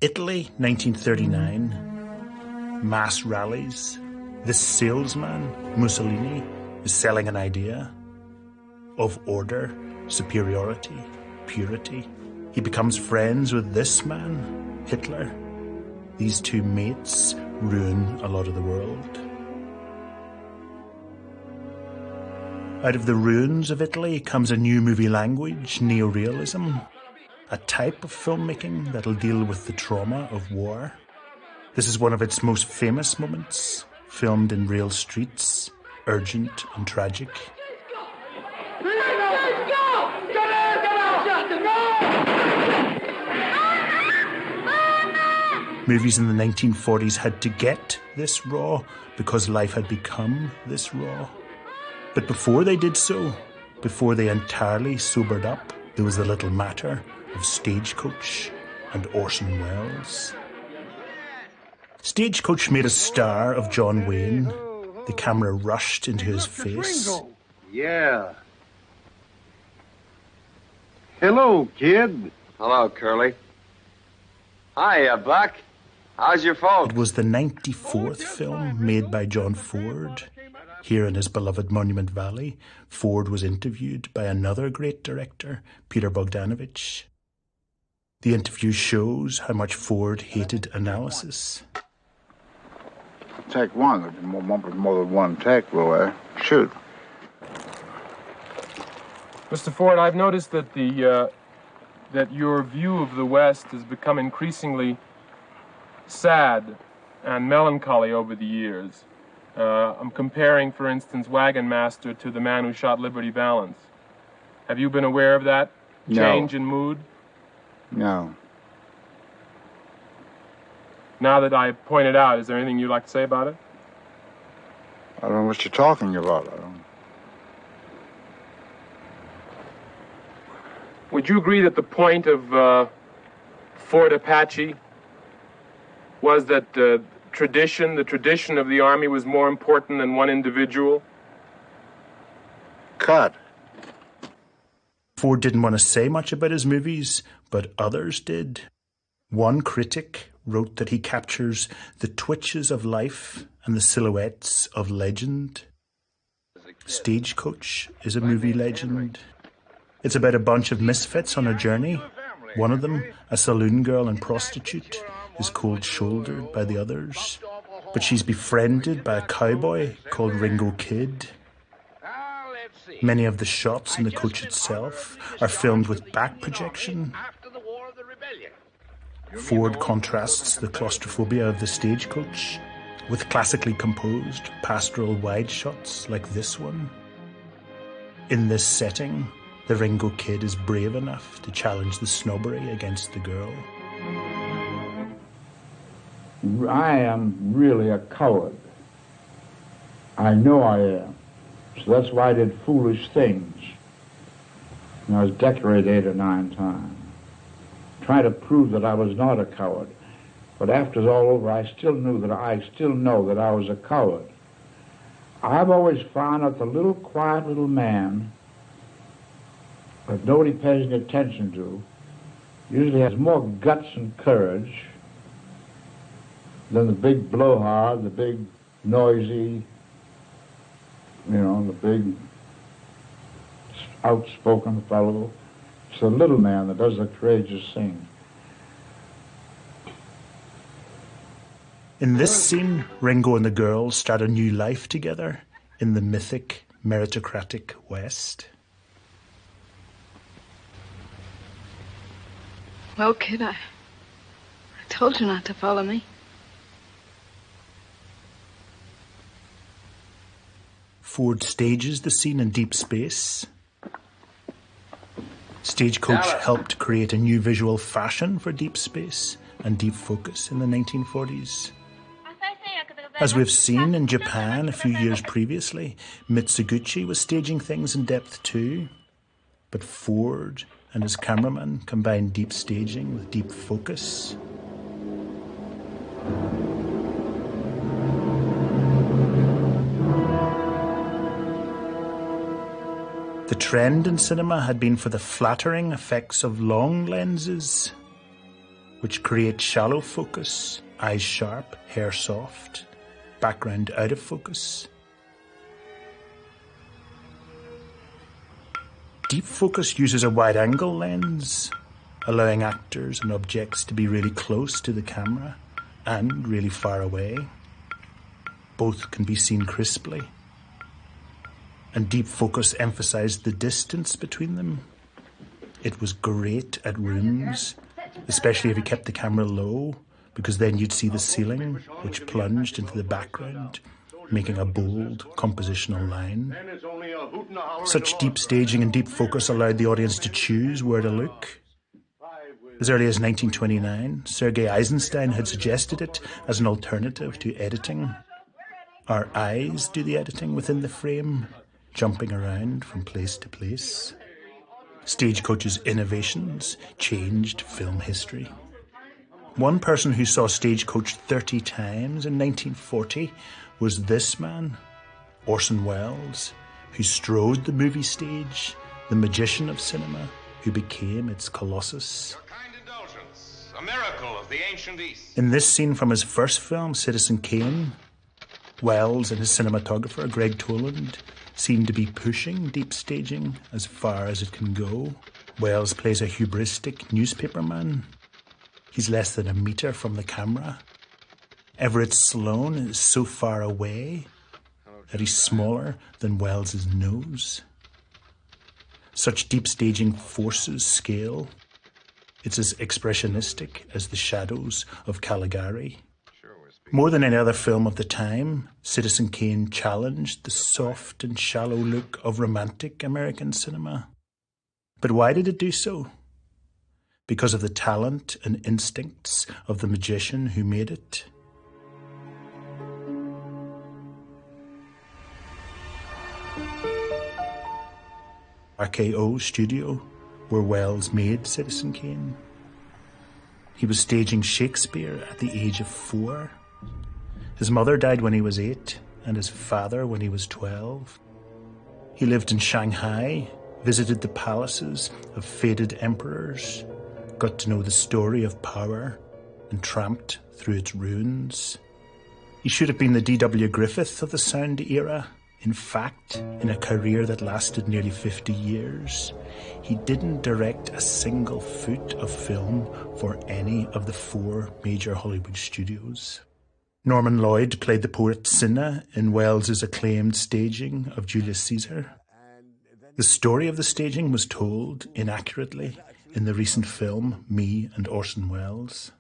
Italy, 1939. Mass rallies. This salesman, Mussolini, is selling an idea of order, superiority, purity. He becomes friends with this man, Hitler. These two mates ruin a lot of the world. Out of the ruins of Italy comes a new movie language, neorealism, a type of filmmaking that'll deal with the trauma of war. This is one of its most famous moments, filmed in real streets, urgent and tragic. Movies in the 1940s had to get this raw because life had become this raw. But before they did so, before they entirely sobered up, there was the little matter of Stagecoach and Orson Welles. Stagecoach made a star of John Wayne. The camera rushed into his face. Yeah. Hello, kid. Hello, Curly. Hi, Buck. How's your folks? It was the 94th film made by John Ford. Here in his beloved Monument Valley, Ford was interviewed by another great director, Peter Bogdanovich. The interview shows how much Ford hated analysis. Take one. More than one take, Roy. Shoot. Mr. Ford, I've noticed that that your view of the West has become increasingly sad and melancholy over the years. I'm comparing, for instance, Wagon Master to The Man Who Shot Liberty Valance. Have you been aware of that change in mood? No. Now that I pointed out, is there anything you'd like to say about it? I don't know what you're talking about. Would you agree that the point of Fort Apache was that the tradition of the Army was more important than one individual? Cut. Ford didn't want to say much about his movies, but others did. One critic wrote that he captures the twitches of life and the silhouettes of legend. Stagecoach is a movie legend. It's about a bunch of misfits on a journey. One of them, a saloon girl and prostitute, is cold-shouldered by the others. But she's befriended by a cowboy called Ringo Kid. Many of the shots in the coach itself are filmed with back projection. Ford contrasts the claustrophobia of the stagecoach with classically composed pastoral wide shots like this one. In this setting, the Ringo Kid is brave enough to challenge the snobbery against the girl. I am really a coward. I know I am. So that's why I did foolish things. And I was decorated 8 or 9 times. Trying to prove that I was not a coward. But after it's all over, I still know that I was a coward. I've always found that the little quiet little man that nobody pays any attention to usually has more guts and courage than the big blowhard, the big noisy, the big outspoken fellow. It's the little man that does the courageous thing. In this scene, Ringo and the girl start a new life together in the mythic, meritocratic West. Well, kid, I told you not to follow me. Ford stages the scene in deep space. Stagecoach helped create a new visual fashion for deep space and deep focus in the 1940s. As we've seen in Japan a few years previously, Mitsuguchi was staging things in depth too. But Ford and his cameraman combined deep staging with deep focus. The trend in cinema had been for the flattering effects of long lenses, which create shallow focus, eyes sharp, hair soft, background out of focus. Deep focus uses a wide-angle lens, allowing actors and objects to be really close to the camera and really far away. Both can be seen crisply. And deep focus emphasized the distance between them. It was great at rooms, especially if you kept the camera low, because then you'd see the ceiling, which plunged into the background, making a bold compositional line. Such deep staging and deep focus allowed the audience to choose where to look. As early as 1929, Sergei Eisenstein had suggested it as an alternative to editing. Our eyes do the editing within the frame, jumping around from place to place. Stagecoach's innovations changed film history. One person who saw Stagecoach 30 times in 1940 was this man, Orson Welles, who strode the movie stage, the magician of cinema, who became its colossus. Your kind indulgence, a miracle of the ancient East. In this scene from his first film, Citizen Kane, Welles and his cinematographer, Greg Toland, seem to be pushing deep staging as far as it can go. Welles plays a hubristic newspaperman. He's less than a metre from the camera. Everett Sloane is so far away that he's smaller than Wells's nose. Such deep staging forces scale. It's as expressionistic as the shadows of Caligari. More than any other film of the time, Citizen Kane challenged the soft and shallow look of romantic American cinema. But why did it do so? Because of the talent and instincts of the magician who made it. RKO studio, where Welles made Citizen Kane. He was staging Shakespeare at the age of 4. His mother died when he was 8, and his father when he was 12. He lived in Shanghai, visited the palaces of faded emperors, got to know the story of power, and tramped through its ruins. He should have been the D.W. Griffith of the sound era. In fact, in a career that lasted nearly 50 years, he didn't direct a single foot of film for any of the 4 major Hollywood studios. Norman Lloyd played the poet Cinna in Wells's acclaimed staging of Julius Caesar. The story of the staging was told inaccurately in the recent film Me and Orson Welles.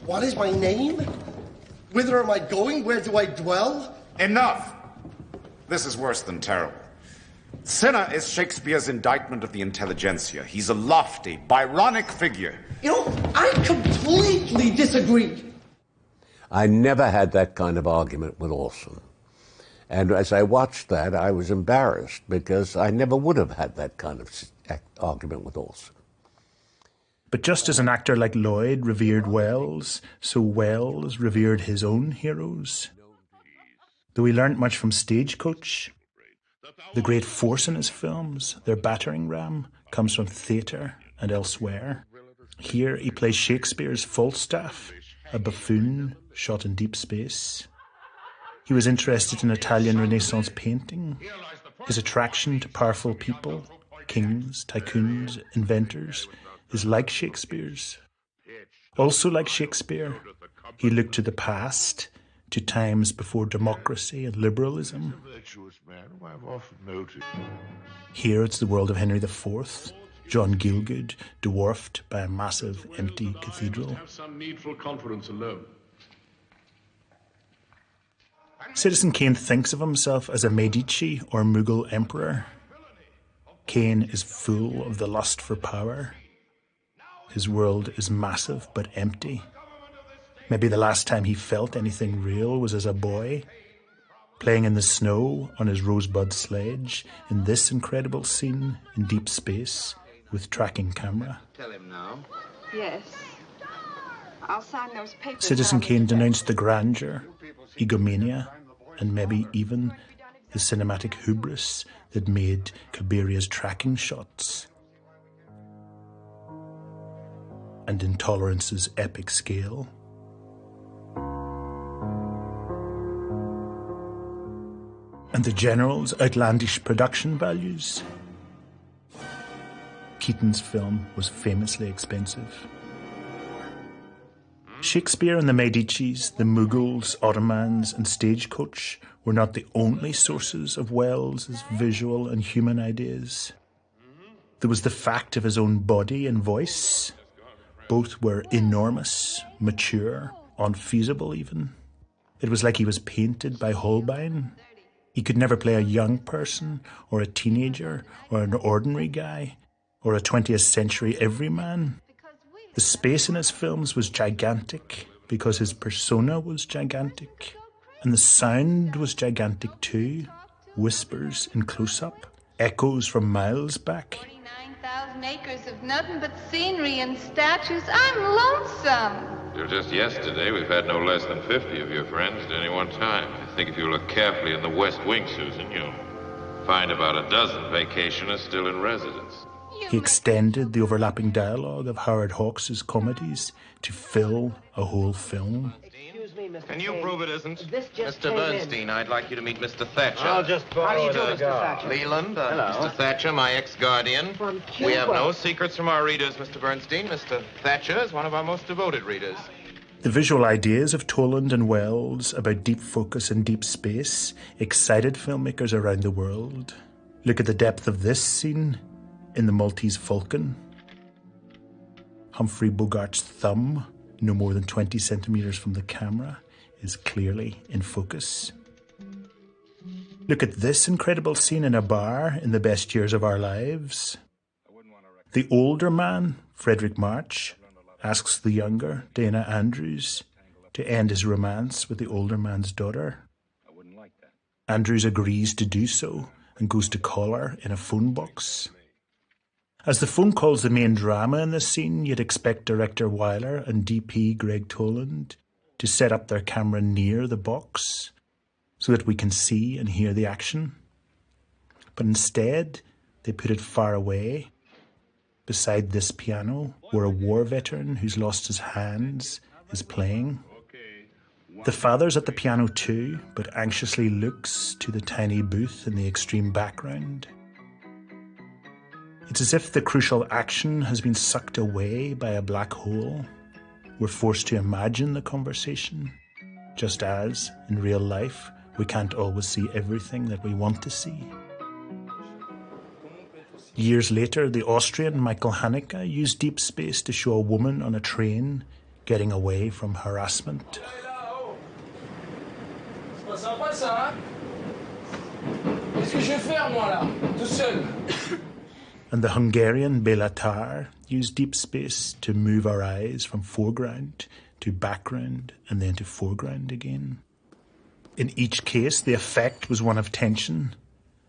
What is my name? Whither am I going? Where do I dwell? Enough! This is worse than terrible. Cinna is Shakespeare's indictment of the intelligentsia. He's a lofty, Byronic figure. You know, I completely disagree. I never had that kind of argument with Orson. And as I watched that, I was embarrassed because I never would have had that kind of argument with Orson. But just as an actor like Lloyd revered Welles, so Welles revered his own heroes. Though he learnt much from Stagecoach, the great force in his films, their battering ram, comes from theatre and elsewhere. Here he plays Shakespeare's Falstaff, a buffoon shot in deep space. He was interested in Italian Renaissance painting. His attraction to powerful people, kings, tycoons, inventors, is like Shakespeare's. Also like Shakespeare, he looked to the past, to times before democracy and liberalism. Here it's the world of Henry IV, John Gielgud, dwarfed by a massive empty cathedral. Have some needful confidence alone. Citizen Kane thinks of himself as a Medici or Mughal emperor. Kane is full of the lust for power. His world is massive but empty. Maybe the last time he felt anything real was as a boy, playing in the snow on his rosebud sledge in this incredible scene in deep space with tracking camera. Tell him now. Yes. I'll sign those papers. Citizen Kane denounced the grandeur, egomania, and maybe even the cinematic hubris that made Cabiria's tracking shots. and intolerance's epic scale. And the general's outlandish production values. Keaton's film was famously expensive. Shakespeare and the Medicis, the Mughals, Ottomans, and Stagecoach were not the only sources of Wells's visual and human ideas. There was the fact of his own body and voice. Both were enormous, mature, unfeasible even. It was like he was painted by Holbein. He could never play a young person, or a teenager, or an ordinary guy, or a 20th century everyman. The space in his films was gigantic because his persona was gigantic. And the sound was gigantic too. Whispers in close-up, echoes from miles back. 49,000 acres of nothing but scenery and statues. I'm lonesome. Till just yesterday, we've had no less than 50 of your friends at any one time. I think if you look carefully in the West Wing, Susan, you'll find about a dozen vacationers still in residence. He extended the overlapping dialogue of Howard Hawks' comedies to fill a whole film. Can you prove it isn't? Mr. Bernstein, I'd like you to meet Mr. Thatcher. I'll just borrow How do you do, the Mr. car. Thatcher? Leland, Hello. Mr. Thatcher, my ex-guardian. From Cuba. We have no secrets from our readers, Mr. Bernstein. Mr. Thatcher is one of our most devoted readers. The visual ideas of Toland and Wells about deep focus and deep space excited filmmakers around the world. Look at the depth of this scene in The Maltese Falcon. Humphrey Bogart's thumb, no more than 20 centimeters from the camera, is clearly in focus. Look at this incredible scene in a bar in The Best Years of Our Lives. The older man, Frederick March, asks the younger, Dana Andrews, to end his romance with the older man's daughter. Andrews agrees to do so and goes to call her in a phone box. As the phone call's the main drama in the scene, you'd expect director Weiler and DP Greg Toland to set up their camera near the box so that we can see and hear the action. But instead, they put it far away, beside this piano, where a war veteran who's lost his hands is playing. The father's at the piano too, but anxiously looks to the tiny booth in the extreme background. It's as if the crucial action has been sucked away by a black hole. We're forced to imagine the conversation, just as, in real life, we can't always see everything that we want to see. Years later, the Austrian Michael Haneke used deep space to show a woman on a train getting away from harassment. And the Hungarian Béla Tarr used deep space to move our eyes from foreground to background and then to foreground again. In each case, the effect was one of tension,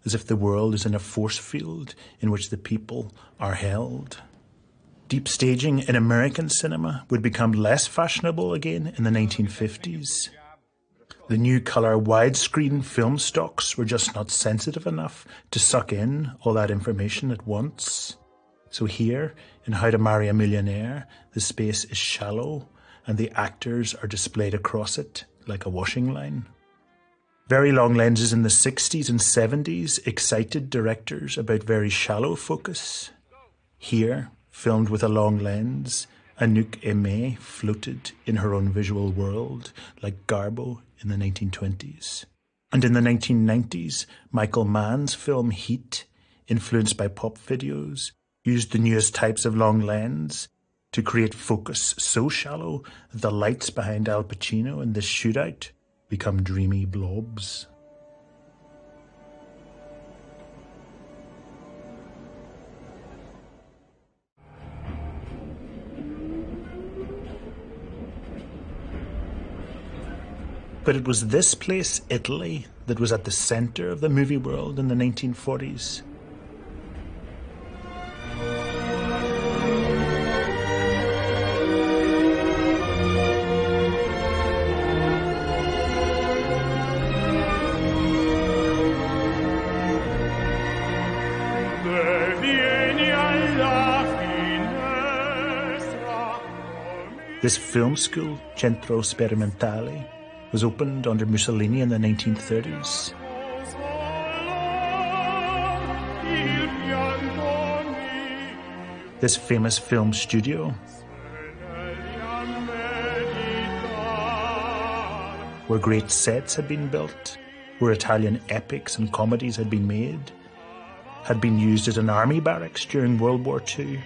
as if the world is in a force field in which the people are held. Deep staging in American cinema would become less fashionable again in the 1950s. The new colour widescreen film stocks were just not sensitive enough to suck in all that information at once. So here, in How to Marry a Millionaire, the space is shallow and the actors are displayed across it like a washing line. Very long lenses in the 60s and 70s excited directors about very shallow focus. Here, filmed with a long lens, Anouk Aimée floated in her own visual world like Garbo in the 1920s. And in the 1990s, Michael Mann's film Heat, influenced by pop videos, used the newest types of long lens to create focus so shallow that the lights behind Al Pacino in this shootout become dreamy blobs. But it was this place, Italy, that was at the centre of the movie world in the 1940s. This film school, Centro Sperimentale, was opened under Mussolini in the 1930s. This famous film studio, where great sets had been built, where Italian epics and comedies had been made, had been used as an army barracks during World War II.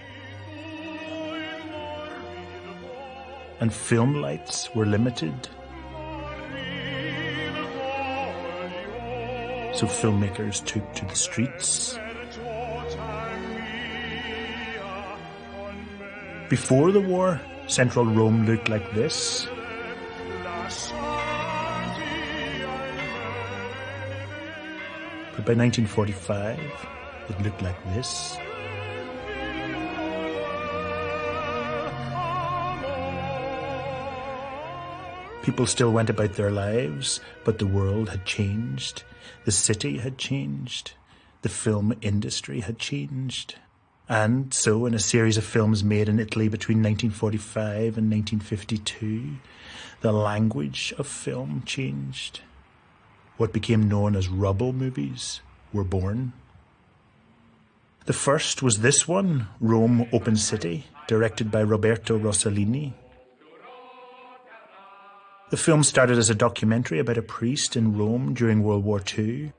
And film lights were limited. So filmmakers took to the streets. Before the war, central Rome looked like this. But by 1945, it looked like this. People still went about their lives, but the world had changed. The city had changed. The film industry had changed. And so, in a series of films made in Italy between 1945 and 1952, the language of film changed. What became known as rubble movies were born. The first was this one, Rome Open City, directed by Roberto Rossellini. The film started as a documentary about a priest in Rome during World War II,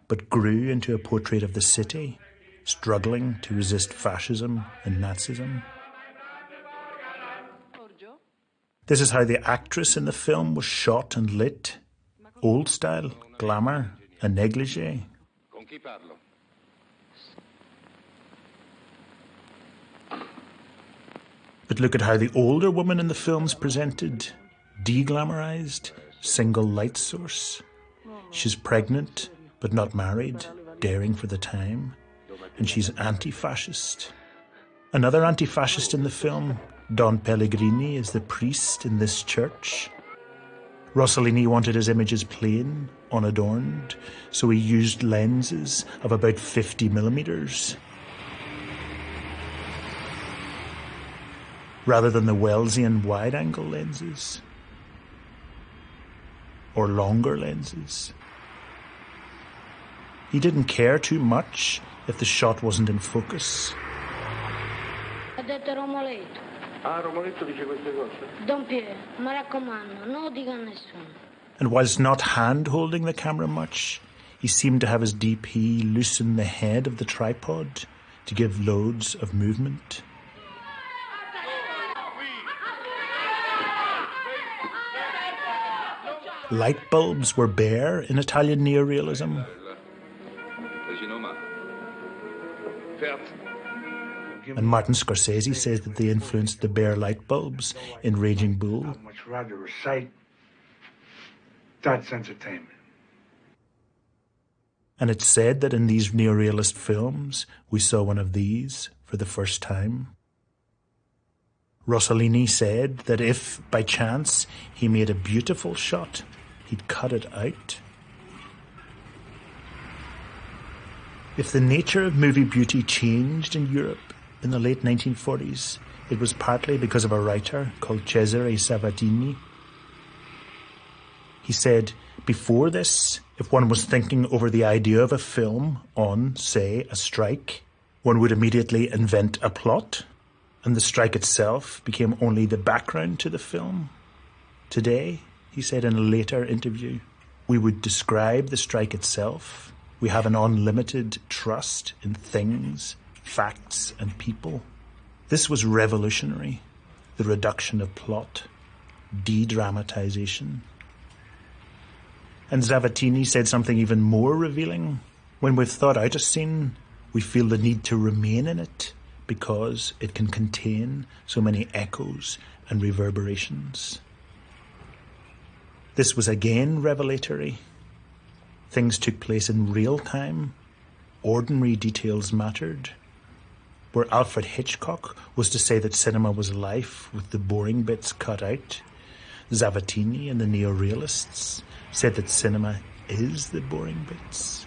but grew into a portrait of the city, struggling to resist fascism and Nazism. This is how the actress in the film was shot and lit. Old style, glamour, a negligee. But look at how the older woman in the film's presented. Deglamorized, single light source. She's pregnant, but not married, daring for the time. And she's anti-fascist. Another anti-fascist in the film, Don Pellegrini, is the priest in this church. Rossellini wanted his images plain, unadorned, so he used lenses of about 50 millimeters. Rather than the Wellesian wide-angle lenses. Or longer lenses. He didn't care too much if the shot wasn't in focus. Ha detto Romoletto. Ah, Romoletto dice queste cose? Don Pier, mi raccomando, non lo dica a nessuno. And whilst not hand-holding the camera much, he seemed to have his DP loosen the head of the tripod to give loads of movement. Light bulbs were bare in Italian neorealism. And Martin Scorsese says that they influenced the bare light bulbs in Raging Bull. I'd much rather recite. That's entertainment. And it's said that in these neorealist films, we saw one of these for the first time. Rossellini said that if, by chance, he made a beautiful shot, he'd cut it out. If the nature of movie beauty changed in Europe in the late 1940s, it was partly because of a writer called Cesare Sabatini. He said, before this, if one was thinking over the idea of a film on, say, a strike, one would immediately invent a plot, and the strike itself became only the background to the film. Today, he said in a later interview, we would describe the strike itself. We have an unlimited trust in things, facts, and people. This was revolutionary, the reduction of plot, de-dramatization. And Sabatini said something even more revealing. When we've thought out a scene, we feel the need to remain in it because it can contain so many echoes and reverberations. This was again revelatory. Things took place in real time. Ordinary details mattered. Where Alfred Hitchcock was to say that cinema was life with the boring bits cut out, Sabatini and the neorealists said that cinema is the boring bits.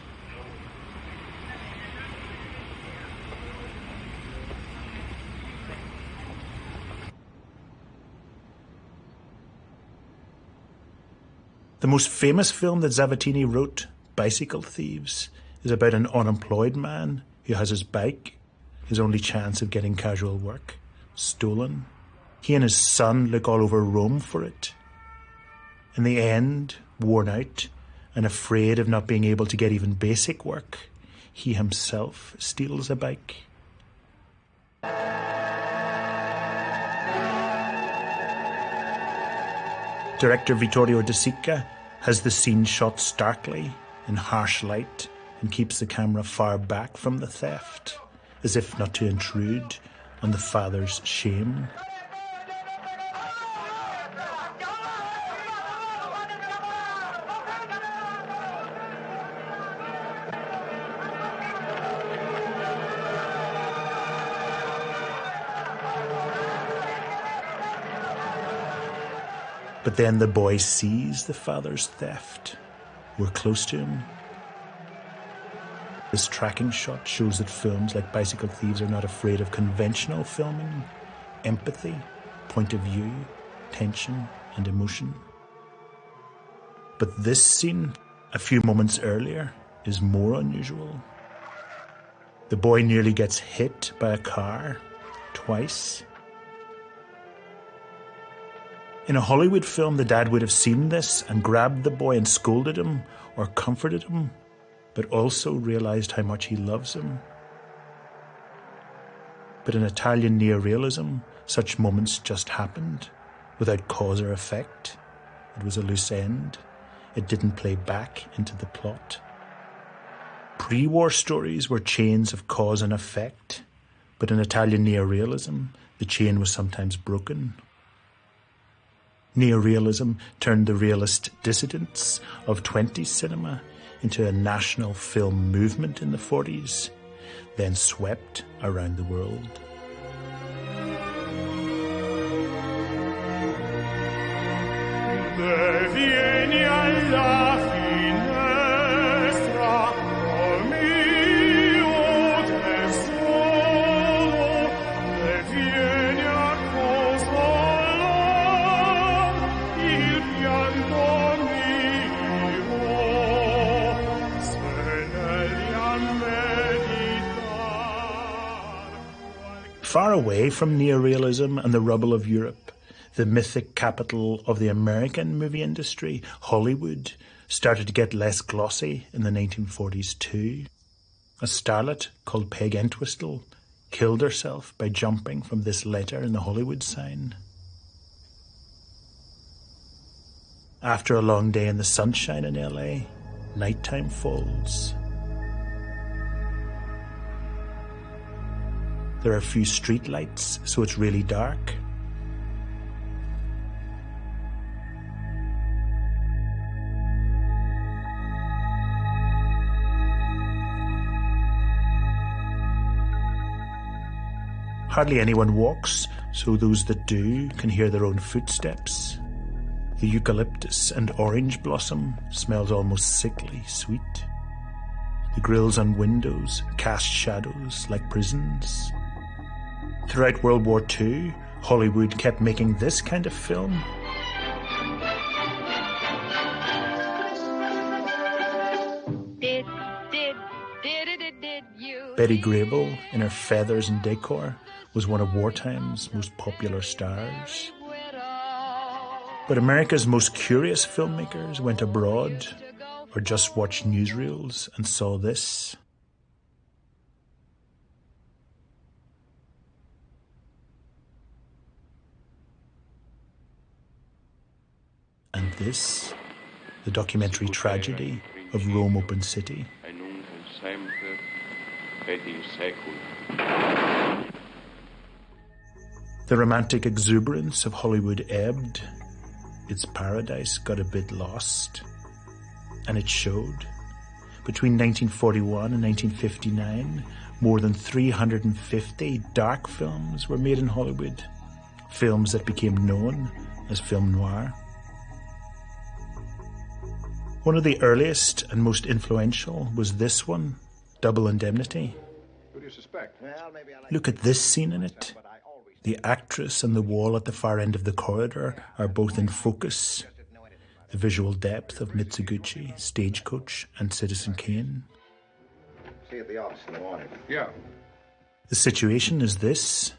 The most famous film that Zavattini wrote, Bicycle Thieves, is about an unemployed man who has his bike, his only chance of getting casual work, stolen. He and his son look all over Rome for it. In the end, worn out and afraid of not being able to get even basic work, he himself steals a bike. Director Vittorio De Sica has the scene shot starkly, in harsh light, and keeps the camera far back from the theft, as if not to intrude on the father's shame. But then the boy sees the father's theft. We're close to him. This tracking shot shows that films like Bicycle Thieves are not afraid of conventional filming, empathy, point of view, tension, and emotion. But this scene, a few moments earlier, is more unusual. The boy nearly gets hit by a car, twice. In a Hollywood film, the dad would have seen this and grabbed the boy and scolded him or comforted him, but also realized how much he loves him. But in Italian neorealism, such moments just happened, without cause or effect. It was a loose end. It didn't play back into the plot. Pre-war stories were chains of cause and effect, but in Italian neorealism, the chain was sometimes broken. Neorealism turned the realist dissidents of 20s cinema into a national film movement in the 40s, then swept around the world. Far away from neorealism and the rubble of Europe, the mythic capital of the American movie industry, Hollywood, started to get less glossy in the 1940s too. A starlet called Peg Entwistle killed herself by jumping from this letter in the Hollywood sign. After a long day in the sunshine in LA, nighttime falls. There are a few street lights, so it's really dark. Hardly anyone walks, so those that do can hear their own footsteps. The eucalyptus and orange blossom smells almost sickly sweet. The grills on windows cast shadows like prisons. Throughout World War II, Hollywood kept making this kind of film. Betty Grable, in her feathers and decor, was one of wartime's most popular stars. But America's most curious filmmakers went abroad or just watched newsreels and saw this. And this, the documentary tragedy of Rome Open City. The romantic exuberance of Hollywood ebbed. Its paradise got a bit lost. And it showed. Between 1941 and 1959, more than 350 dark films were made in Hollywood. Films that became known as film noir. One of the earliest and most influential was this one, Double Indemnity. Who do you suspect? Look at this scene in it. The actress and the wall at the far end of the corridor are both in focus. The the visual depth of Mitsuguchi, Stagecoach, and Citizen Kane. See you at the office in the morning. Yeah. The situation is this.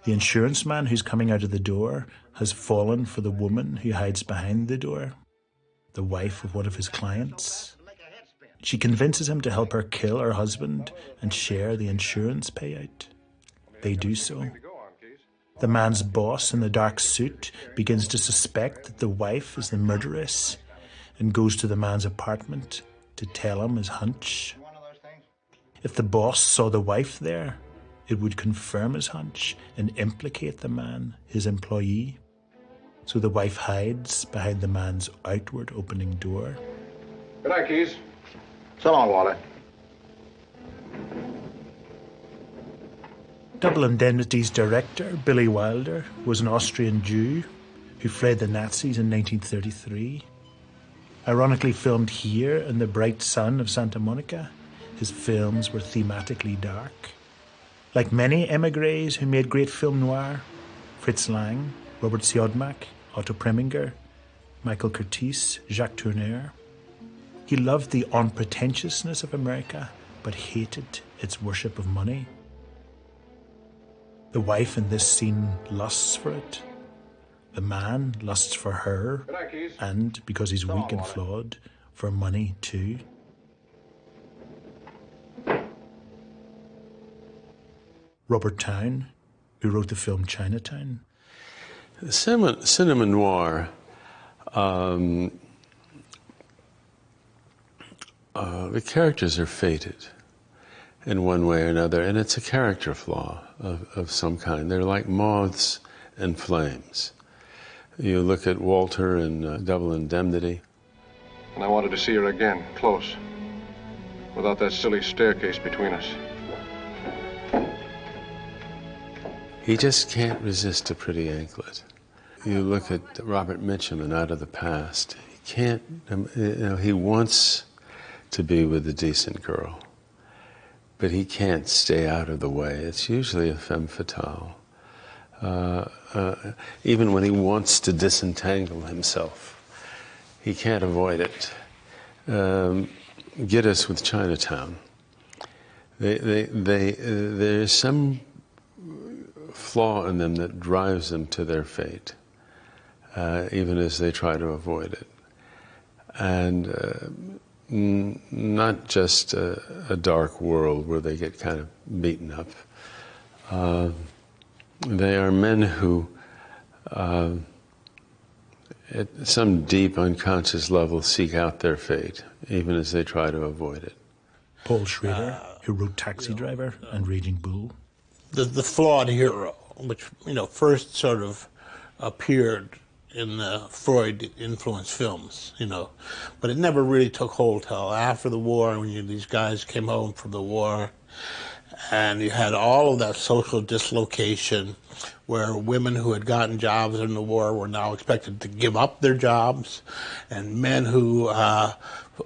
The insurance man who's coming out of the door has fallen for the woman who hides behind the door, the wife of one of his clients. She convinces him to help her kill her husband and share the insurance payout. They do so. The man's boss in the dark suit begins to suspect that the wife is the murderess and goes to the man's apartment to tell him his hunch. If the boss saw the wife there, it would confirm his hunch and implicate the man, his employee. So the wife hides behind the man's outward opening door. Good night, Keys. So long, Walter. Double Indemnity's director, Billy Wilder, was an Austrian Jew who fled the Nazis in 1933. Ironically filmed here in the bright sun of Santa Monica, his films were thematically dark. Like many émigrés who made great film noir, Fritz Lang, Robert Siodmak, Otto Preminger, Michael Curtiz, Jacques Tourneur, he loved the unpretentiousness of America, but hated its worship of money. The wife in this scene lusts for it. The man lusts for her, and, because he's weak and flawed, for money too. Robert Towne, who wrote the film Chinatown. Cinema noir, the characters are fated in one way or another, and it's a character flaw of some kind. They're like moths and flames. You look at Walter in Double Indemnity. And I wanted to see her again, close, without that silly staircase between us. He just can't resist a pretty anklet. You look at Robert Mitchum in Out of the Past. He can't, he wants to be with a decent girl, but he can't stay out of the way. It's usually a femme fatale. Even when he wants to disentangle himself, he can't avoid it. Get us with Chinatown. There's some flaw in them that drives them to their fate, even as they try to avoid it. And not just a dark world where they get kind of beaten up. They are men who, at some deep unconscious level, seek out their fate, even as they try to avoid it. Paul Schrader, who wrote Taxi Driver and Raging Bull. The flawed hero, which, first sort of appeared in the Freud-influenced films, but it never really took hold till after the war, when these guys came home from the war, and you had all of that social dislocation where women who had gotten jobs in the war were now expected to give up their jobs, and men who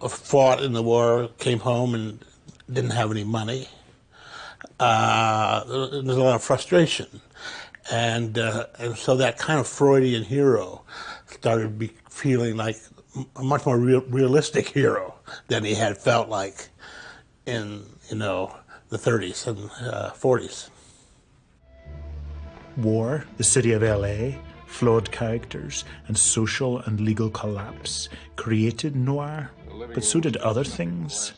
fought in the war came home and didn't have any money. There's a lot of frustration. And so that kind of Freudian hero started feeling like a much more realistic hero than he had felt like in, the 30s and 40s. War, the city of LA, flawed characters, and social and legal collapse created noir, but so did other things.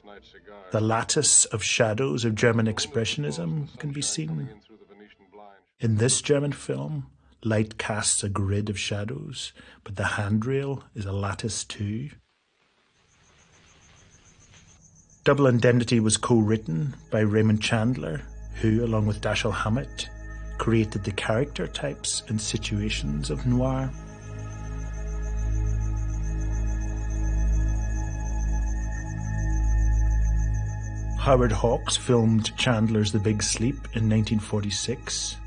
The lattice of shadows of German expressionism can be seen. In this German film, light casts a grid of shadows, but the handrail is a lattice too. Double Indemnity was co-written by Raymond Chandler, who, along with Dashiell Hammett, created the character types and situations of noir. Howard Hawks filmed Chandler's The Big Sleep in 1946.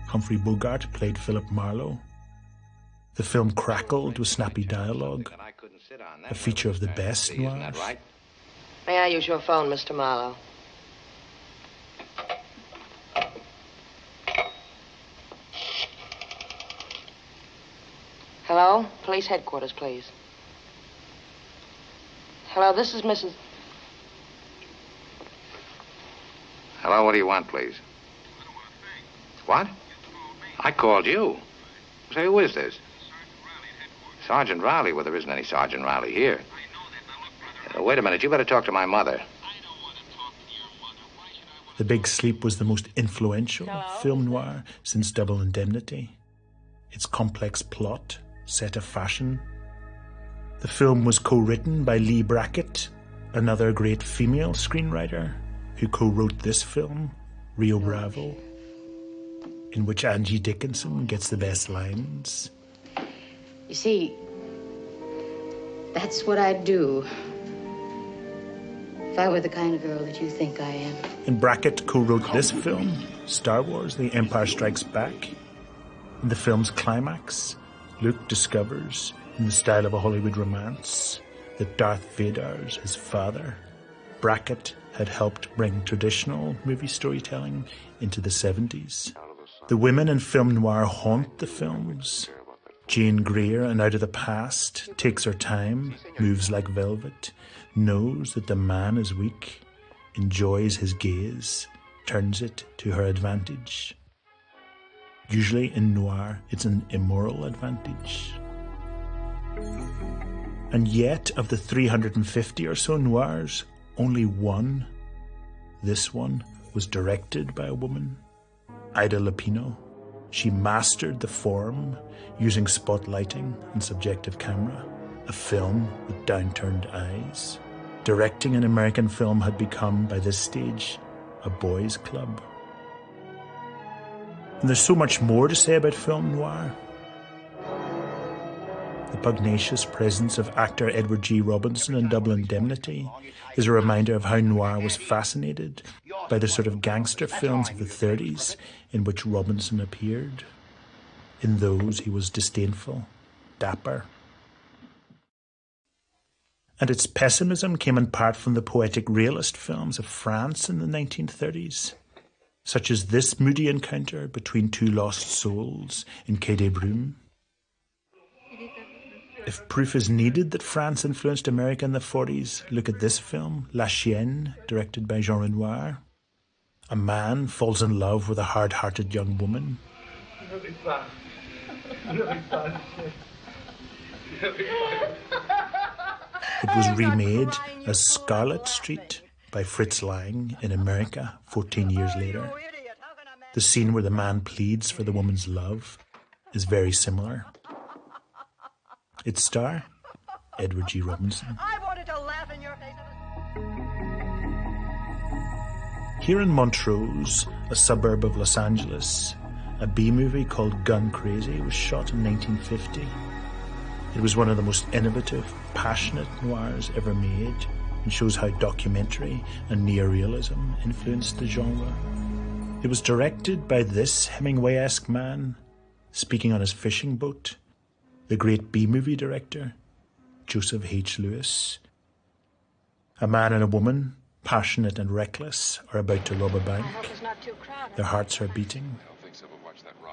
Humphrey Bogart played Philip Marlowe. The film crackled with snappy dialogue, a feature of the best noirs. May I use your phone, Mr. Marlowe? Hello? Police headquarters, please. Hello, this is Mrs. Hello, what do you want, please? What? I called you. Say, who is this? Sergeant Riley? Well, there isn't any Sergeant Riley here. Wait a minute, you better talk to my mother. The Big Sleep was the most influential film noir since Double Indemnity. Its complex plot set a fashion. The film was co-written by Lee Brackett, another great female screenwriter, who co-wrote this film, Rio Bravo, in which Angie Dickinson gets the best lines. You see, that's what I'd do if I were the kind of girl that you think I am. And Brackett co-wrote this film, Star Wars: The Empire Strikes Back. In the film's climax, Luke discovers, in the style of a Hollywood romance, that Darth Vader's his father. Brackett had helped bring traditional movie storytelling into the 70s. The women in film noir haunt the films. Jane Greer in Out of the Past takes her time, moves like velvet, knows that the man is weak, enjoys his gaze, turns it to her advantage. Usually in noir, it's an immoral advantage. And yet, of the 350 or so noirs, only one, this one, was directed by a woman, Ida Lupino. She mastered the form using spotlighting and subjective camera, a film with downturned eyes. Directing an American film had become, by this stage, a boys' club. And there's so much more to say about film noir. The pugnacious presence of actor Edward G. Robinson in Double Indemnity is a reminder of how noir was fascinated by the sort of gangster films of the 30s in which Robinson appeared. In those, he was disdainful, dapper. And its pessimism came in part from the poetic realist films of France in the 1930s, such as this moody encounter between two lost souls in Quai des Brumes. If proof is needed that France influenced America in the 40s, look at this film, La Chienne, directed by Jean Renoir. A man falls in love with a hard-hearted young woman. It was remade as Scarlet Street by Fritz Lang in America 14 years later. The scene where the man pleads for the woman's love is very similar. Its star, Edward G. Robinson. I wanted to laugh in your face. Here in Montrose, a suburb of Los Angeles, a B-movie called Gun Crazy was shot in 1950. It was one of the most innovative, passionate noirs ever made and shows how documentary and neorealism influenced the genre. It was directed by this Hemingway-esque man, speaking on his fishing boat, the great B-movie director, Joseph H. Lewis. A man and a woman, passionate and reckless, are about to rob a bank. Their hearts are beating.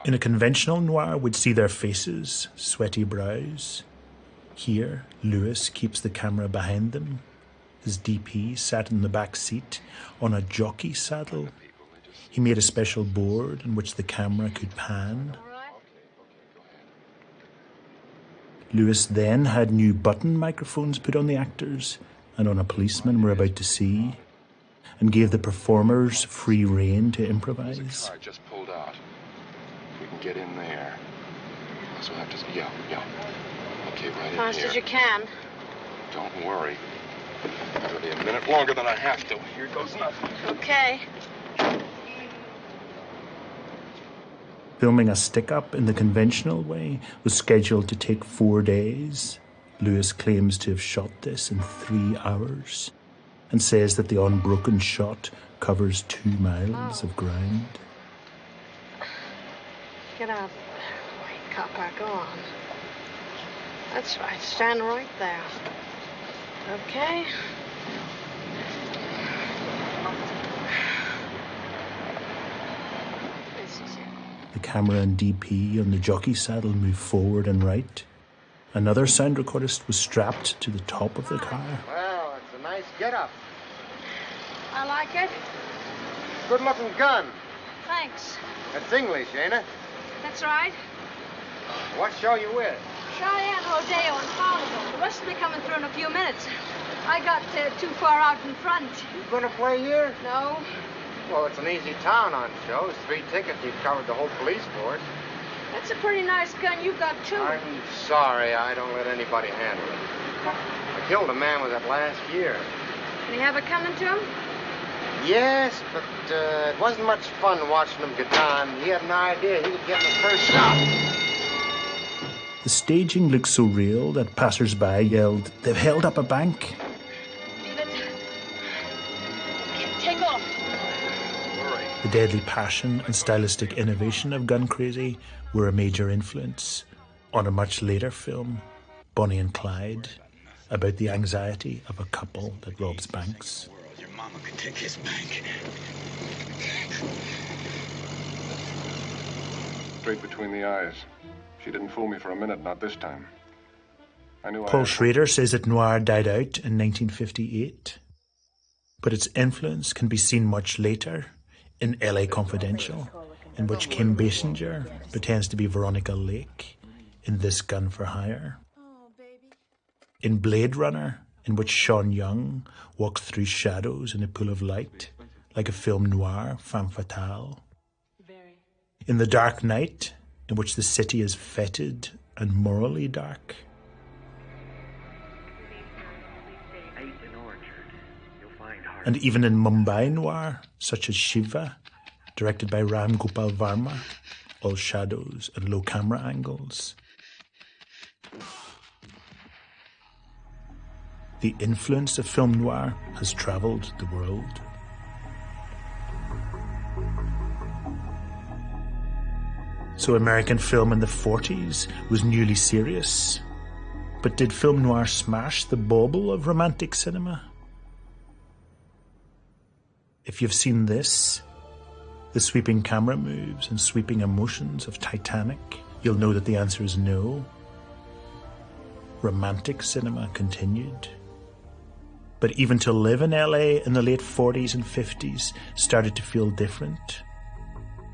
In a conventional noir, we'd see their faces, sweaty brows. Here, Lewis keeps the camera behind them. His DP sat in the back seat on a jockey saddle. He made a special board in which the camera could pan. Lewis then had new button microphones put on the actors and on a policeman we're about to see, and gave the performers free rein to improvise. There's a car just pulled out. If we can get in there. So we'll have to... Yeah. Okay, right in here. Fast as you can. Don't worry. It'll be a minute longer than I have to. Here goes nothing. Okay. Filming a stick-up in the conventional way was scheduled to take 4 days. Lewis claims to have shot this in 3 hours and says that the unbroken shot covers 2 miles of ground. Get out there. Wait, copper, go on. That's right. Stand right there. Okay. The camera and DP on the jockey saddle move forward and right. Another sound recordist was strapped to the top of the car. Well, Get up. I like it. Good-looking gun. Thanks. That's English, ain't it? That's right. What show you with? Cheyenne, Rodeo, and Carnival. The rest will be coming through in a few minutes. I got too far out in front. You gonna play here? No. Well, it's an easy town on shows. 3 tickets, you've covered the whole police force. That's a pretty nice gun. You've got 2. I'm sorry, I don't let anybody handle it. I killed a man with it last year. Can you have it coming to him? Yes, but it wasn't much fun watching him get down. He had an idea he would get the first shot. The staging looked so real that passers-by yelled, "They've held up a bank." Take off. The deadly passion and stylistic innovation of Gun Crazy were a major influence on a much later film, Bonnie and Clyde, about the anxiety of a couple that robs banks. Your mama could take his bank. Straight between the eyes. She didn't fool me for a minute, not this time. I knew Paul Schrader says that noir died out in 1958, but its influence can be seen much later in LA Confidential, in which Kim Basinger pretends to be Veronica Lake in This Gun for Hire. In Blade Runner, in which Sean Young walks through shadows in a pool of light, like a film noir femme fatale. In The Dark Knight, in which the city is fetid and morally dark. And even in Mumbai noir, such as Shiva, directed by Ram Gopal Varma, all shadows and low camera angles. The influence of film noir has travelled the world. So American film in the 40s was newly serious. But did film noir smash the bauble of romantic cinema? If you've seen this, the sweeping camera moves and sweeping emotions of Titanic, you'll know that the answer is no. Romantic cinema continued. But even to live in LA in the late 40s and 50s started to feel different.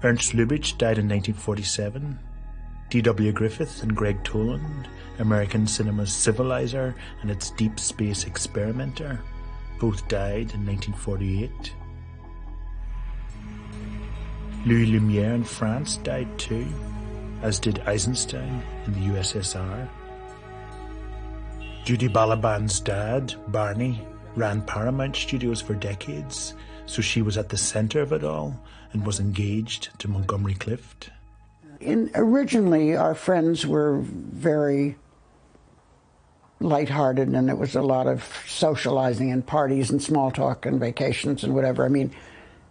Ernst Lubitsch died in 1947. D.W. Griffith and Greg Toland, American cinema's civilizer and its deep space experimenter, both died in 1948. Louis Lumière in France died too, as did Eisenstein in the USSR. Judy Balaban's dad, Barney, ran Paramount Studios for decades, so she was at the center of it all and was engaged to Montgomery Clift. Originally, our friends were very lighthearted, and it was a lot of socializing and parties and small talk and vacations and whatever. I mean,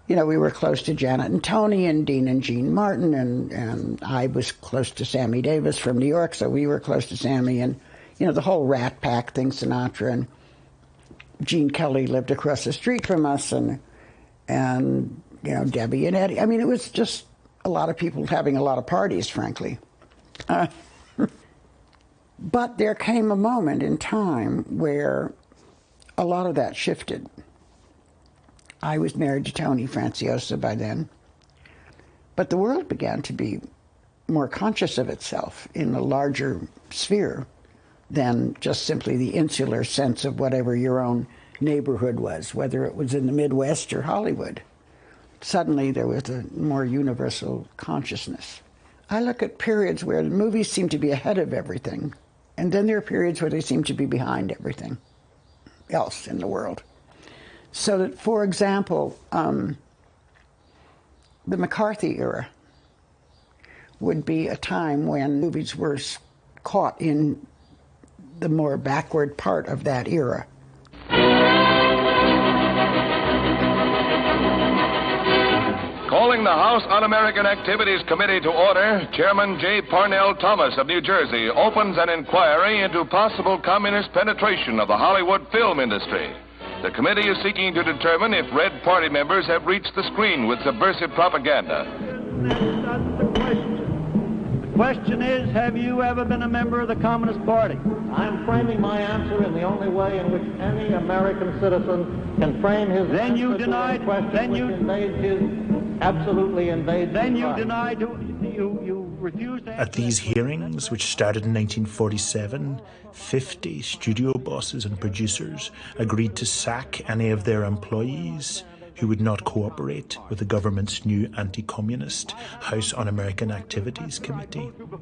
you know, we were close to Janet and Tony and Dean and Jean Martin, and I was close to Sammy Davis from New York, so we were close to Sammy, and, you know, the whole Rat Pack thing, Sinatra, and Gene Kelly lived across the street from us, and you know, Debbie and Eddie. I mean, it was just a lot of people having a lot of parties, frankly. But there came a moment in time where a lot of that shifted. I was married to Tony Franciosa by then. But the world began to be more conscious of itself in a larger sphere than just simply the insular sense of whatever your own neighborhood was, whether it was in the Midwest or Hollywood. Suddenly there was a more universal consciousness. I look at periods where the movies seem to be ahead of everything, and then there are periods where they seem to be behind everything else in the world. So that, for example, the McCarthy era would be a time when movies were caught in the more backward part of that era. Calling the House Un-American Activities Committee to order, Chairman J. Parnell Thomas of New Jersey opens an inquiry into possible communist penetration of the Hollywood film industry. The committee is seeking to determine if Red Party members have reached the screen with subversive propaganda. That's not the question. The Question is, have you ever been a member of the Communist Party? I'm framing my answer in the only way in which any American citizen can frame his then you answer denied, to a question then you which invades his, absolutely invades then his you rights. denied, you refused to At these hearings, which started in 1947, 50 studio bosses and producers agreed to sack any of their employees who would not cooperate with the government's new anti-communist House Un-American Activities Committee. Your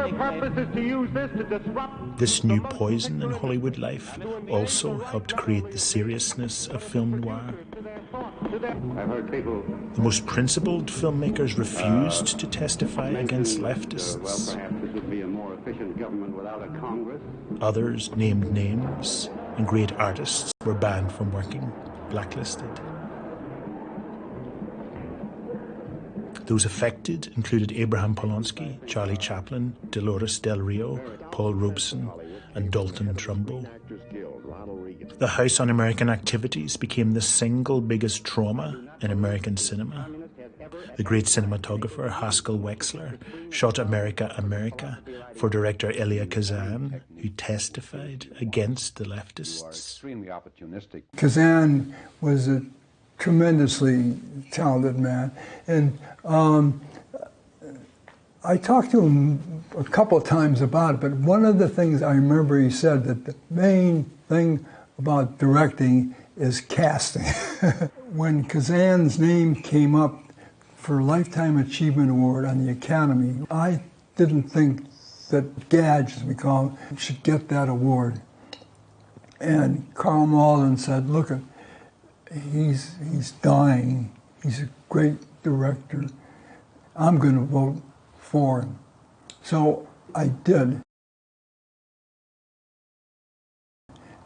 purpose is to use this to disrupt. This new poison in Hollywood life also helped create the seriousness of film noir. I've heard people. The most principled filmmakers refused to testify against leftists. Well, perhaps this would be a more efficient government without a Congress. Others named names, and great artists were banned from working, blacklisted. Those affected included Abraham Polonsky, Charlie Chaplin, Dolores Del Rio, Paul Robeson, and Dalton Trumbo. The House Un-American Activities became the single biggest trauma in American cinema. The great cinematographer Haskell Wexler shot America, America for director Elia Kazan, who testified against the leftists. Kazan was a tremendously talented man, and I talked to him a couple of times about it, but one of the things I remember he said that the main thing about directing is casting. When Kazan's name came up for Lifetime Achievement Award on the Academy, I didn't think that Gadge, as we call him, should get that award. And Carl Malden said, look, he's dying. He's a great director. I'm going to vote for him. So I did.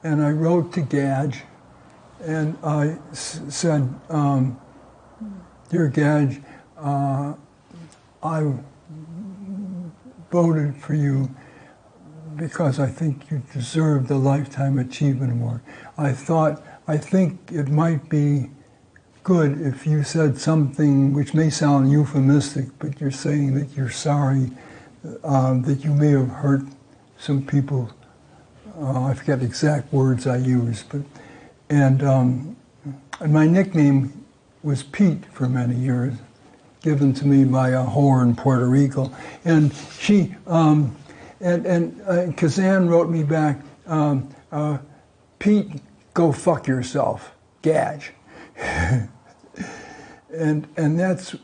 And I wrote to Gadge, and I said, Dear Gadge, I voted for you because I think you deserve the Lifetime Achievement Award. I think it might be good if you said something which may sound euphemistic, but you're saying that you're sorry that you may have hurt some people. I forget the exact words I used, but and my nickname was Pete for many years, given to me by a whore in Puerto Rico, and she Kazan wrote me back, Pete, go fuck yourself, Gadge, and that's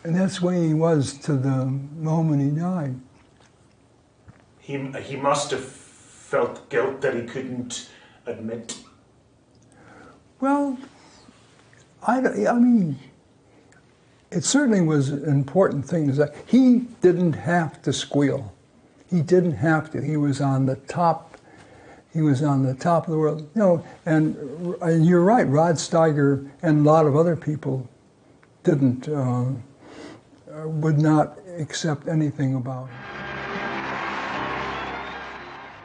the way he was to the moment he died. He must have felt guilt that he couldn't admit. Well, I mean, it certainly was an important thing. That he didn't have to squeal. He didn't have to. He was on the top. He was on the top of the world. You know, and you're right. Rod Steiger and a lot of other people didn't, would not accept anything about it.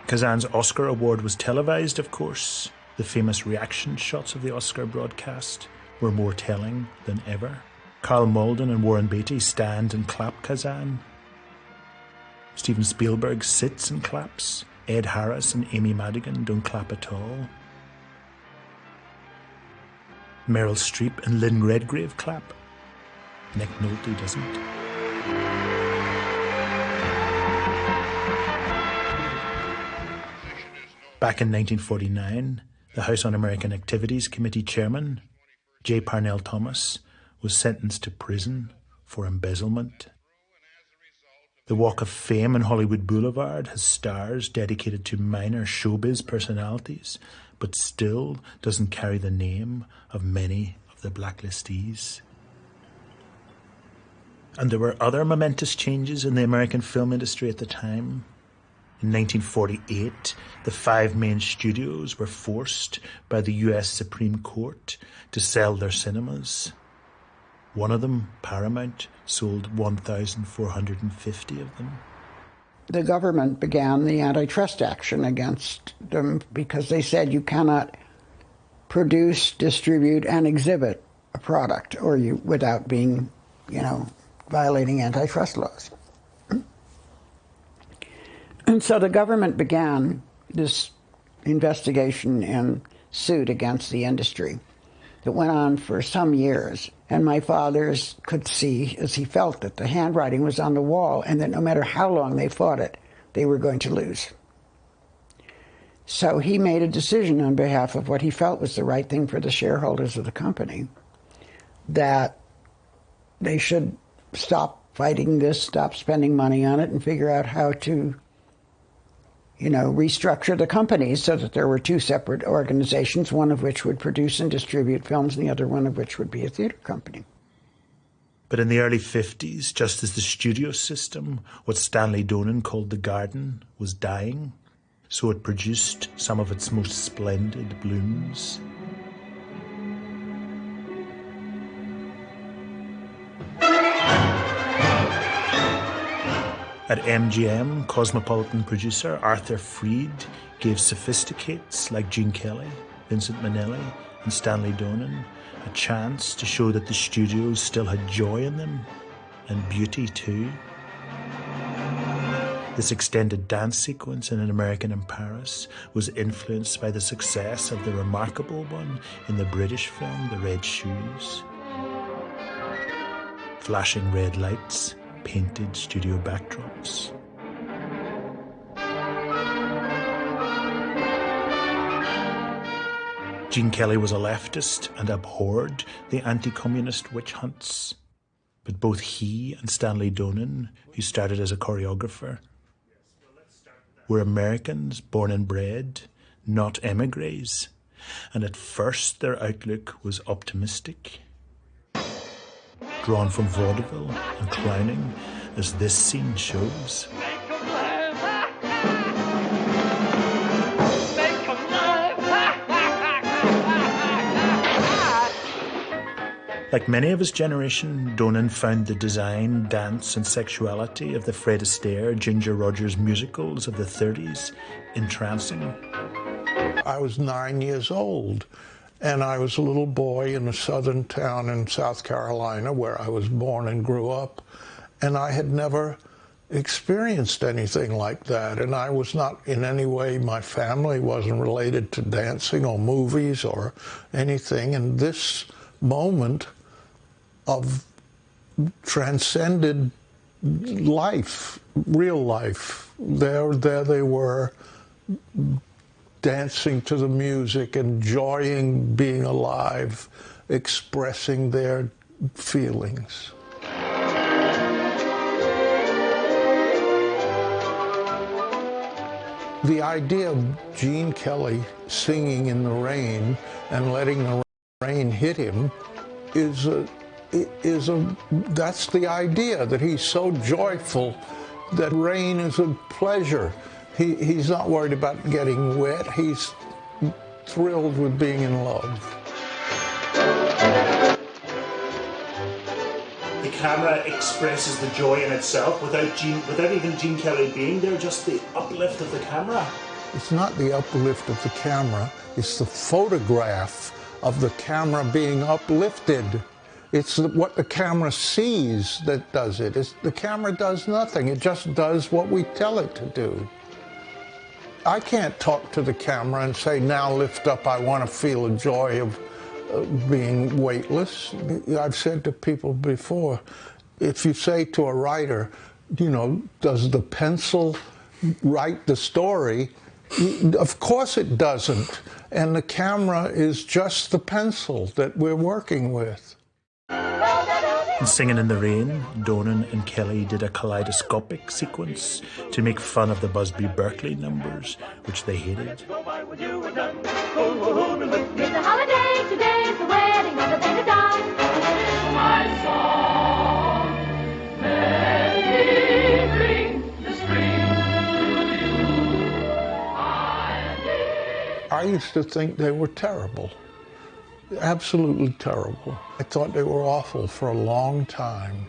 Kazan's Oscar award was televised, of course. The famous reaction shots of the Oscar broadcast were more telling than ever. Carl Malden and Warren Beatty stand and clap Kazan. Steven Spielberg sits and claps. Ed Harris and Amy Madigan don't clap at all. Meryl Streep and Lynn Redgrave clap. Nick Nolte doesn't. Back in 1949, the House Un-American Activities Committee chairman, J. Parnell Thomas, was sentenced to prison for embezzlement. The Walk of Fame in Hollywood Boulevard has stars dedicated to minor showbiz personalities, but still doesn't carry the name of many of the blacklistees. And there were other momentous changes in the American film industry at the time. In 1948, the 5 main studios were forced by the US Supreme Court to sell their cinemas. One of them, Paramount, sold 1,450 of them. The government began the antitrust action against them because they said you cannot produce, distribute, and exhibit a product without being, violating antitrust laws. And so the government began this investigation and suit against the industry that went on for some years. And my father could see, as he felt, that the handwriting was on the wall and that no matter how long they fought it, they were going to lose. So he made a decision on behalf of what he felt was the right thing for the shareholders of the company, that they should stop fighting this, stop spending money on it, and figure out how to, restructure the company so that there were two separate organizations, one of which would produce and distribute films, and the other one of which would be a theater company. But in the early 50s, just as the studio system, what Stanley Donen called the garden, was dying, so it produced some of its most splendid blooms. At MGM, cosmopolitan producer Arthur Freed gave sophisticates like Gene Kelly, Vincent Minnelli, and Stanley Donen a chance to show that the studios still had joy in them, and beauty too. This extended dance sequence in An American in Paris was influenced by the success of the remarkable one in the British film The Red Shoes. Flashing red lights, painted studio backdrops. Gene Kelly was a leftist and abhorred the anti-communist witch hunts. But both he and Stanley Donen, who started as a choreographer, were Americans born and bred, not emigres, and at first their outlook was optimistic. Drawn from vaudeville and clowning, as this scene shows. Like many of his generation, Donen found the design, dance and sexuality of the Fred Astaire, Ginger Rogers musicals of the 30s entrancing. I was 9 years old, and I was a little boy in a southern town in South Carolina where I was born and grew up, and I had never experienced anything like that. And I was not in any way, my family wasn't related to dancing or movies or anything. And this moment of transcended life, real life, there they were, dancing to the music, enjoying being alive, expressing their feelings. The idea of Gene Kelly singing in the rain and letting the rain hit him that's the idea, that he's so joyful that rain is a pleasure. He's not worried about getting wet. He's thrilled with being in love. The camera expresses the joy in itself without even Gene Kelly being there, just the uplift of the camera. It's not the uplift of the camera, it's the photograph of the camera being uplifted. It's what the camera sees that does it. The camera does nothing, it just does what we tell it to do. I can't talk to the camera and say, now lift up, I want to feel the joy of being weightless. I've said to people before, if you say to a writer, does the pencil write the story? Of course it doesn't. And the camera is just the pencil that we're working with. In Singing in the Rain, Donen and Kelly did a kaleidoscopic sequence to make fun of the Busby Berkeley numbers, which they hated. It's a holiday today, it's a wedding, everything is done. My song, let me bring the spring to you. I used to think they were terrible. Absolutely terrible. I thought they were awful for a long time.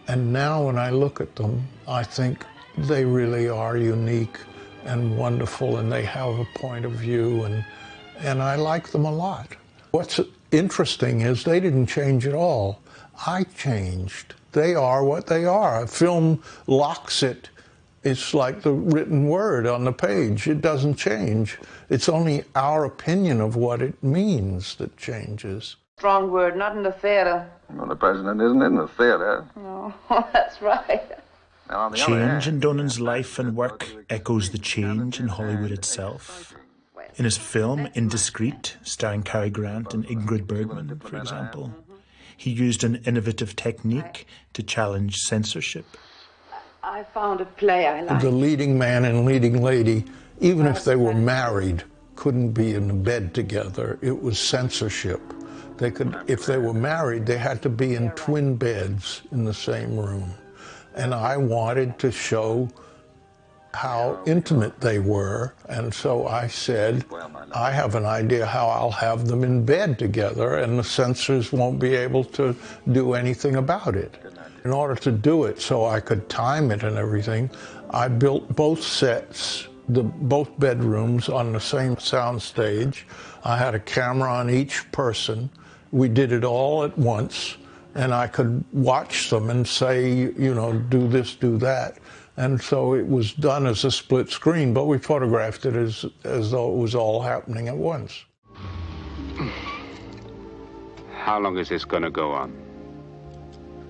And now when I look at them, I think they really are unique and wonderful, and they have a point of view, and I like them a lot. What's interesting is they didn't change at all. I changed. They are what they are. A film locks it. It's like the written word on the page. It doesn't change. It's only our opinion of what it means that changes. Strong word, not in the theater. Well, the president isn't in the theater. No, that's right. Now, on the other Change hand, in Donan's life and work echoes the change in Hollywood itself. In his film Indiscreet, starring Cary Grant and Ingrid Bergman, for example, he used an innovative technique to challenge censorship. I found a play I liked. The leading man and leading lady, even if they were married, couldn't be in bed together. It was censorship. They could, if they were married, they had to be in twin beds in the same room. And I wanted to show how intimate they were, and so I said, I have an idea how I'll have them in bed together, and the censors won't be able to do anything about it. In order to do it, so I could time it and everything, I built both sets, both bedrooms on the same sound stage. I had a camera on each person. We did it all at once, and I could watch them and say, you know, do this, do that. And so it was done as a split screen, but we photographed it as though it was all happening at once. How long is this going to go on?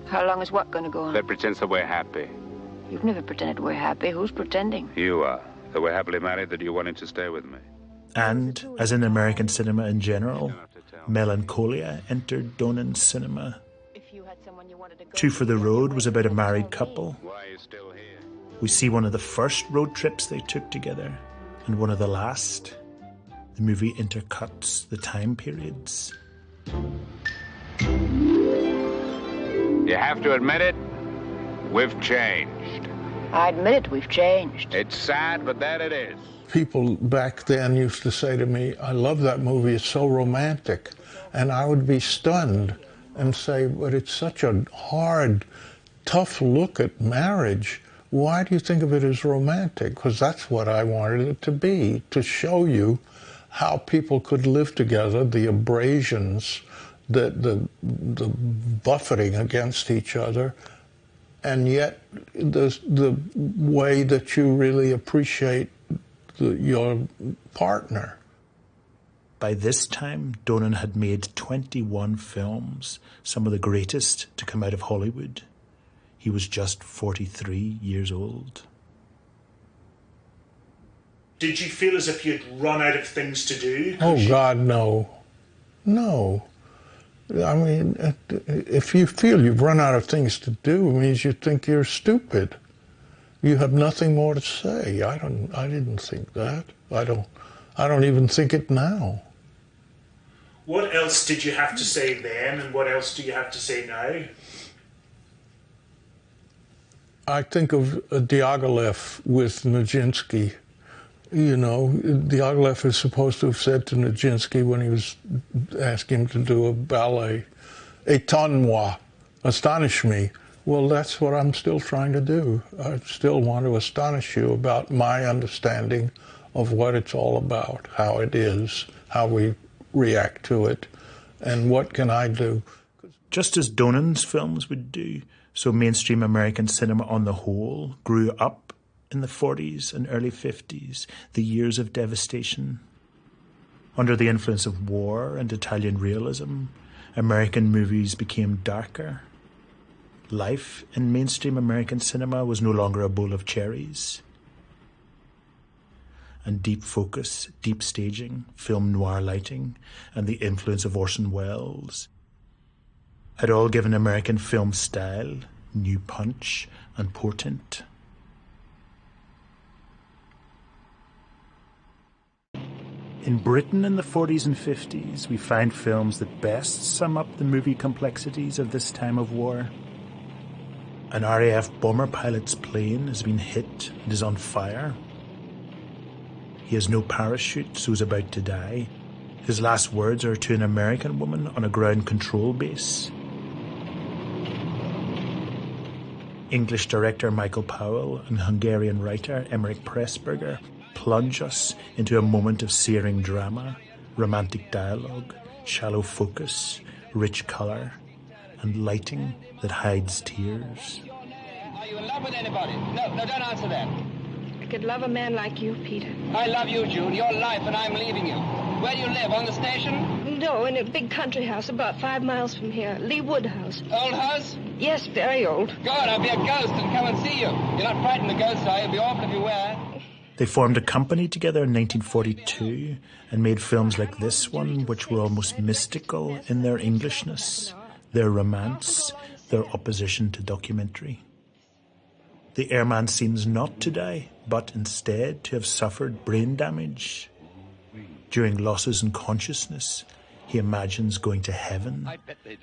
How long is what going to go on? That pretends that we're happy. You've never pretended we're happy. Who's pretending? You are. That we're happily married, that you wanted to stay with me. And, as in American cinema in general, melancholia entered Donan's cinema. Two for the Road was about a married couple. We see one of the first road trips they took together, and one of the last. The movie intercuts the time periods. You have to admit it, we've changed. I admit it, we've changed. It's sad, but that it is. People back then used to say to me, I love that movie, it's so romantic. And I would be stunned and say, but it's such a hard, tough look at marriage. Why do you think of it as romantic? Because that's what I wanted it to be, to show you how people could live together, the abrasions, the buffeting against each other, and yet the way that you really appreciate your partner. By this time, Donan had made 21 films, some of the greatest to come out of Hollywood. He was just 43 years old. Did you feel as if you'd run out of things to do? Oh, God, no. No. I mean, if you feel you've run out of things to do, it means you think you're stupid. You have nothing more to say. I didn't think that. I don't even think it now. What else did you have to say then, and what else do you have to say now? I think of Diaghilev with Nijinsky. You know, Diaghilev is supposed to have said to Nijinsky when he was asking him to do a ballet, "Étonne-moi," astonish me. Well, that's what I'm still trying to do. I still want to astonish you about my understanding of what it's all about, how it is, how we react to it, and what can I do. Just as Donan's films would do, so mainstream American cinema on the whole grew up in the 40s and early 50s, the years of devastation. Under the influence of war and Italian realism, American movies became darker. Life in mainstream American cinema was no longer a bowl of cherries. And deep focus, deep staging, film noir lighting, and the influence of Orson Welles had all given American film style new punch and portent. In Britain in the 40s and 50s, we find films that best sum up the movie complexities of this time of war. An RAF bomber pilot's plane has been hit and is on fire. He has no parachute, so is about to die. His last words are to an American woman on a ground control base. English director Michael Powell and Hungarian writer Emmerich Pressburger plunge us into a moment of searing drama, romantic dialogue, shallow focus, rich colour, and lighting that hides tears. Are you in love with anybody? No, don't answer that. I could love a man like you, Peter. I love you, June. Your life, and I'm leaving you. Where do you live? On the station? No, in a big country house about 5 miles from here. Lee Wood House. Old house? Yes, very old. Good, I'll be a ghost and come and see you. You're not frightened of ghosts, are you? It'd be awful if you were. They formed a company together in 1942 and made films like this one, which were almost mystical in their Englishness, their romance, their opposition to documentary. The airman seems not to die, but instead to have suffered brain damage. During losses in consciousness, he imagines going to heaven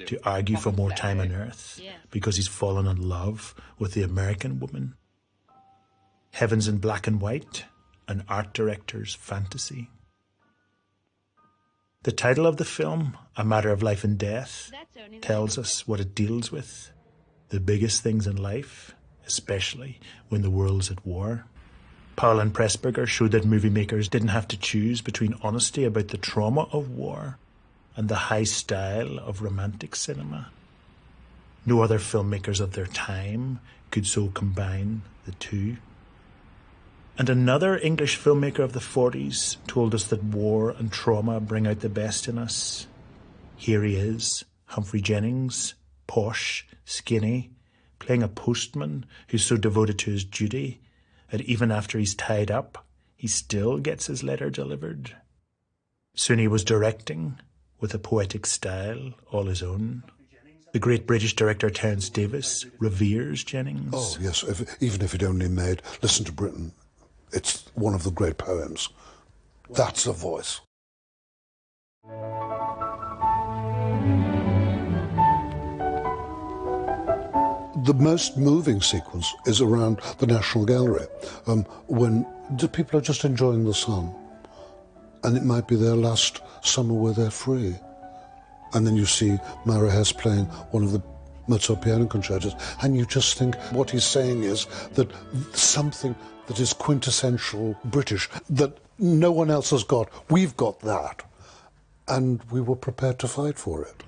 to argue for more time on Earth because he's fallen in love with the American woman. Heaven's in black and white, an art director's fantasy. The title of the film, A Matter of Life and Death, tells us what it deals with, the biggest things in life, especially when the world's at war. Powell and Pressburger showed that movie makers didn't have to choose between honesty about the trauma of war and the high style of romantic cinema. No other filmmakers of their time could so combine the two. And another English filmmaker of the 40s told us that war and trauma bring out the best in us. Here he is, Humphrey Jennings, posh, skinny, playing a postman who's so devoted to his duty that even after he's tied up, he still gets his letter delivered. Soon he was directing, with a poetic style all his own. The great British director Terence Davis reveres Jennings. Oh, yes, even if it only made Listen to Britain. It's one of the great poems. That's a voice. The most moving sequence is around the National Gallery, when the people are just enjoying the sun, and it might be their last summer where they're free. And then you see Myra Hess playing one of the Mozart piano concertos, and you just think what he's saying is that something that is quintessential British, that no one else has got, we've got that, and we were prepared to fight for it.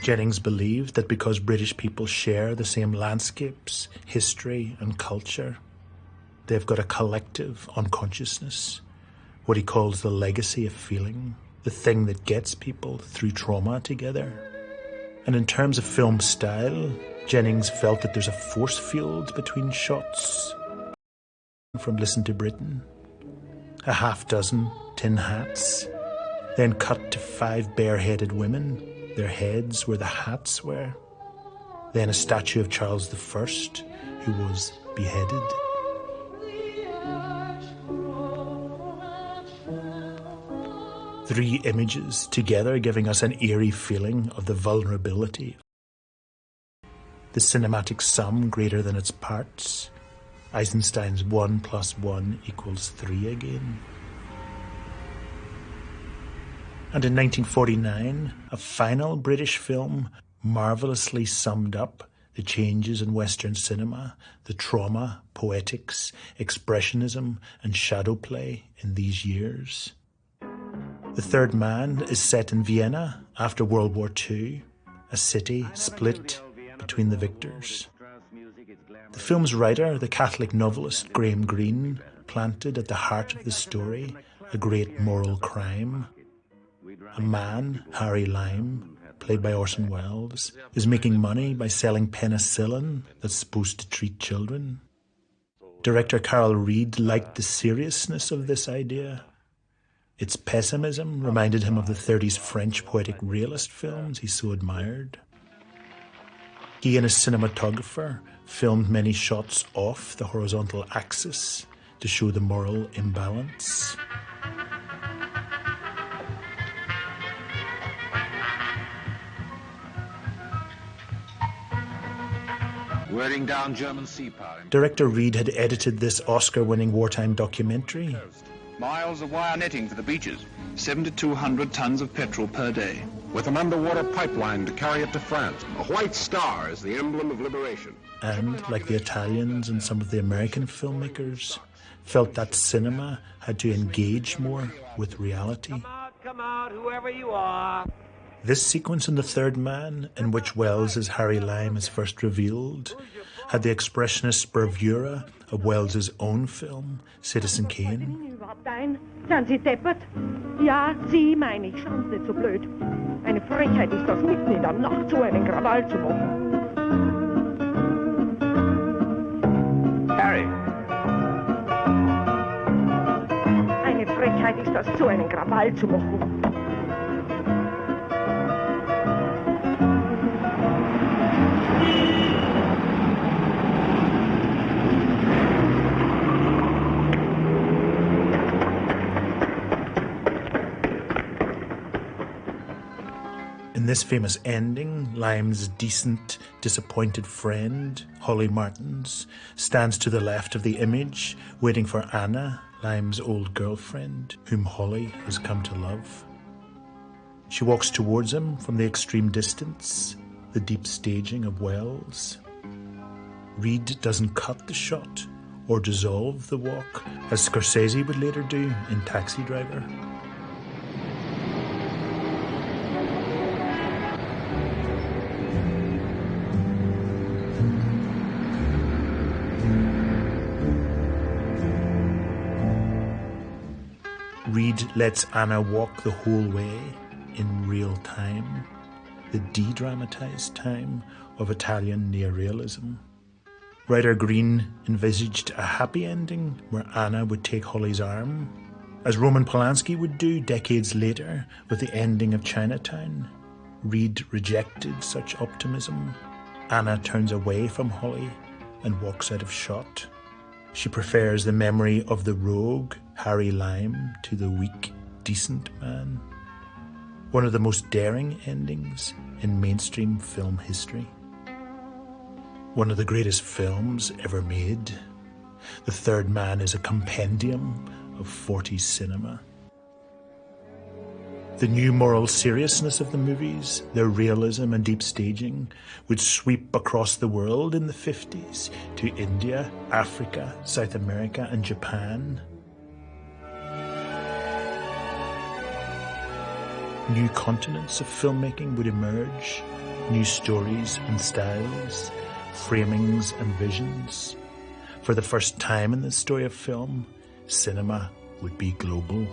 Jennings believed that because British people share the same landscapes, history and culture, they've got a collective unconsciousness, what he calls the legacy of feeling, the thing that gets people through trauma together. And in terms of film style, Jennings felt that there's a force field between shots. From Listen to Britain, a half-dozen tin hats, then cut to 5 bareheaded women, their heads where the hats were, then a statue of Charles I, who was beheaded. Three images together giving us an eerie feeling of the vulnerability. The cinematic sum greater than its parts. Eisenstein's 1 + 1 = 3 again. And in 1949, a final British film marvellously summed up the changes in Western cinema, the trauma, poetics, expressionism and shadow play in these years. The Third Man is set in Vienna after World War II, a city split between the victors. The film's writer, the Catholic novelist Graham Greene, planted at the heart of the story a great moral crime. A man, Harry Lime, played by Orson Welles, is making money by selling penicillin that's supposed to treat children. Director Carol Reed liked the seriousness of this idea. Its pessimism reminded him of the 30s French poetic realist films he so admired. He and his cinematographer filmed many shots off the horizontal axis to show the moral imbalance. Wearing down German sea power. Director Reed had edited this Oscar-winning wartime documentary. Miles of wire netting for the beaches. 7,200 tons of petrol per day. With an underwater pipeline to carry it to France. A white star is the emblem of liberation. And, like the Italians and some of the American filmmakers, felt that cinema had to engage more with reality. Come out, whoever you are. This sequence in The Third Man, in which Wells as Harry Lime is first revealed, had the expressionist bravura of Wells's own film, Citizen Kane. Zijn Sie deppert? Ja, Sie meine ich, schauen Sie nicht so blöd. Eine Frechheit ist das, mitten in der Nacht so einen Krawall zu machen. Harry! Eine Frechheit ist das, so einen Krawall zu machen. In this famous ending, Lime's decent, disappointed friend, Holly Martins, stands to the left of the image, waiting for Anna, Lime's old girlfriend, whom Holly has come to love. She walks towards him from the extreme distance, the deep staging of Wells. Reed doesn't cut the shot or dissolve the walk, as Scorsese would later do in Taxi Driver. Reed lets Anna walk the whole way in real time, the de-dramatized time of Italian neorealism. Writer Green envisaged a happy ending where Anna would take Holly's arm, as Roman Polanski would do decades later with the ending of Chinatown. Reed rejected such optimism. Anna turns away from Holly and walks out of shot. She prefers the memory of the rogue, Harry Lime, to the weak, decent man. One of the most daring endings in mainstream film history. One of the greatest films ever made. The Third Man is a compendium of 40s cinema. The new moral seriousness of the movies, their realism and deep staging, would sweep across the world in the 50s to India, Africa, South America and Japan. New continents of filmmaking would emerge, new stories and styles, framings and visions. For the first time in the story of film, cinema would be global.